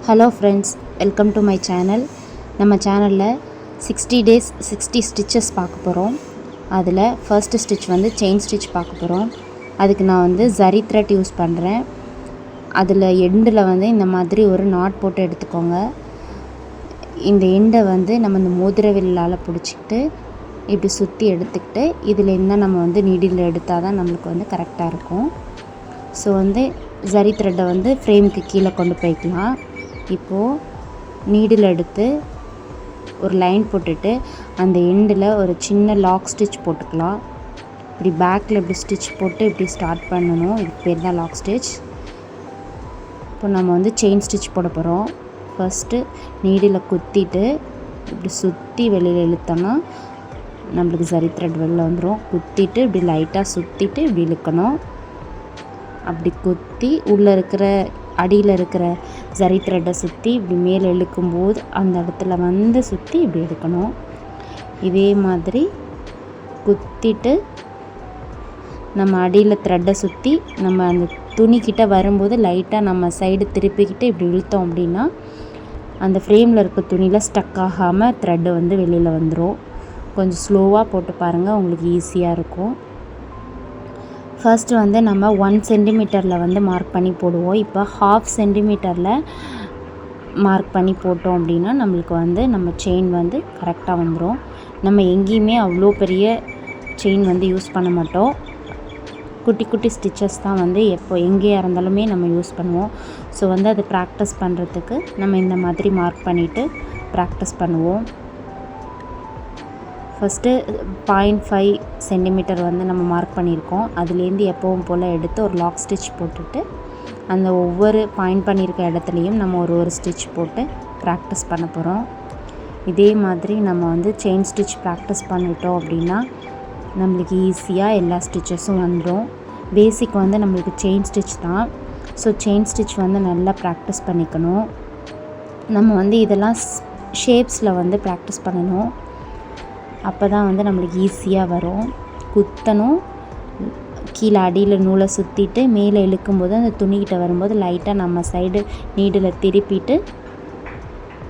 Hello friends, welcome to my channel. நம்ம சேனலில் 60 days 60 stitches பார்க்க போகிறோம். அதில் ஃபர்ஸ்ட்டு ஸ்டிச் வந்து செயின் ஸ்டிச் பார்க்க போகிறோம். அதுக்கு நான் வந்து ஜரி த்ரெட் யூஸ் பண்ணுறேன். அதில் எண்டில் வந்து இந்த மாதிரி ஒரு நாட் போட்டு எடுத்துக்கோங்க. இந்த எண்டை வந்து நம்ம இந்த மோதிர விரலால் பிடிச்சிக்கிட்டு இப்படி சுற்றி எடுத்துக்கிட்டு இதில் இருந்தால் நம்ம வந்து நீடில் எடுத்தால் தான் நம்மளுக்கு வந்து கரெக்டாக இருக்கும். ஸோ வந்து ஜரி த்ரெட்டை வந்து ஃப்ரேமுக்கு கீழே கொண்டு போய்க்கலாம். இப்போது நீடில் எடுத்து ஒரு லைன் போட்டுட்டு அந்த எண்டில் ஒரு சின்ன லாக் ஸ்டிச் போட்டுக்கலாம். இப்படி பேக்கில் இப்படி ஸ்டிச் போட்டு இப்படி ஸ்டார்ட் பண்ணணும். இதுக்கு பேர் தான் லாக் ஸ்டிச். இப்போ நம்ம வந்து செயின் ஸ்டிச் போட போகிறோம். ஃபஸ்ட்டு நீடில் குத்திட்டு இப்படி சுற்றி வெளியில் இழுத்தோன்னா நம்மளுக்கு ஜரி த்ரெட் வெளில வந்துடும். குத்திட்டு இப்படி லைட்டாக சுற்றிட்டு இப்படி இழுக்கணும். அப்படி குத்தி உள்ளே இருக்கிற அடியில் இருக்கிற ஜரி த்ரெட்டை சுற்றி இப்படி மேலே இழுக்கும்போது அந்த இடத்துல வந்து சுற்றி இப்படி எடுக்கணும். இதே மாதிரி குத்திட்டு நம்ம அடியில் த்ரெட்டை சுற்றி நம்ம அந்த துணிக்கிட்ட வரும்போது லைட்டாக நம்ம சைடு திருப்பிக்கிட்டு இப்படி இழுத்தோம் அப்படின்னா அந்த ஃப்ரேமில் இருக்க துணியில் ஸ்டக் ஆகாமல் த்ரெட்டு வந்து வெளியில் வந்துடும். கொஞ்சம் ஸ்லோவாக போட்டு பாருங்கள், உங்களுக்கு ஈஸியாக இருக்கும். ஃபர்ஸ்ட்டு வந்து நம்ம 1 cm வந்து மார்க் பண்ணி போடுவோம். இப்போ 1/2 cm மார்க் பண்ணி போட்டோம் அப்படின்னா நம்மளுக்கு வந்து நம்ம செயின் வந்து கரெக்டாக வந்துடும். நம்ம எங்கேயுமே அவ்வளோ பெரிய செயின் வந்து யூஸ் பண்ண மாட்டோம். குட்டி குட்டி ஸ்டிச்சஸ் தான் வந்து எங்கேயா இருந்தாலுமே நம்ம யூஸ் பண்ணுவோம். ஸோ வந்து அது ப்ராக்டிஸ் பண்ணுறதுக்கு நம்ம இந்த மாதிரி மார்க் பண்ணிவிட்டு ப்ராக்டிஸ் பண்ணுவோம். ஃபஸ்ட்டு 0.5 cm வந்து நம்ம மார்க் பண்ணியிருக்கோம். அதுலேருந்து எப்பவும் போல் எடுத்து ஒரு லாக் ஸ்டிச் போட்டுட்டு அந்த ஒவ்வொரு பாயிண்ட் பண்ணியிருக்க இடத்துலையும் நம்ம ஒரு ஸ்டிச் போட்டு ப்ராக்டிஸ் பண்ண போகிறோம். இதே மாதிரி நம்ம வந்து செயின் ஸ்டிச் ப்ராக்டிஸ் பண்ணிட்டோம் அப்படின்னா நம்மளுக்கு ஈஸியாக எல்லா ஸ்டிச்சஸும் வந்துடும். பேசிக் வந்து நம்மளுக்கு செயின் ஸ்டிச் தான். ஸோ செயின் ஸ்டிச் வந்து நல்லா ப்ராக்டிஸ் பண்ணிக்கணும். நம்ம வந்து இதெல்லாம் ஷேப்ஸில் வந்து ப்ராக்டிஸ் பண்ணணும். அப்போ தான் வந்து நம்மளுக்கு ஈஸியாக வரும். குத்தணும், கீழே அடியில் நூலை சுற்றிட்டு மேலே இழுக்கும்போது அந்த துணிக்கிட்ட வரும்போது லைட்டாக நம்ம சைடு நீடில் திருப்பிட்டு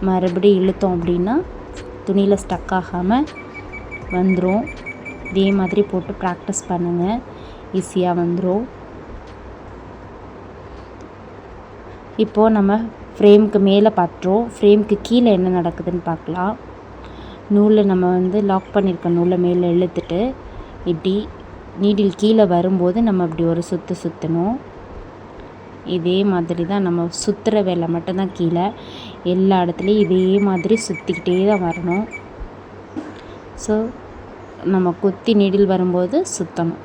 மறுபடியும் இழுத்தோம் அப்படின்னா துணியில் ஸ்டக் ஆகாமல் வந்துடும். இதே மாதிரி போட்டு ப்ராக்டிஸ் பண்ணுங்கள், ஈஸியாக வந்துடும். இப்போது நம்ம ஃப்ரேமுக்கு மேலே பார்த்துட்டோம். ஃப்ரேமுக்கு கீழே என்ன நடக்குதுன்னு பார்க்கலாம். நூலை நம்ம வந்து லாக் பண்ணியிருக்க நூலை மேலே இழுத்துட்டு இப்படி நீடில் கீழே வரும்போது நம்ம இப்படி ஒரு சுற்றணும். இதே மாதிரி தான் நம்ம சுற்றுற வேலை மட்டும்தான் கீழே. எல்லா இடத்துலையும் இதே மாதிரி சுற்றிக்கிட்டே தான் வரணும். ஸோ நம்ம குத்தி நீடில் வரும்போது சுற்றணும்.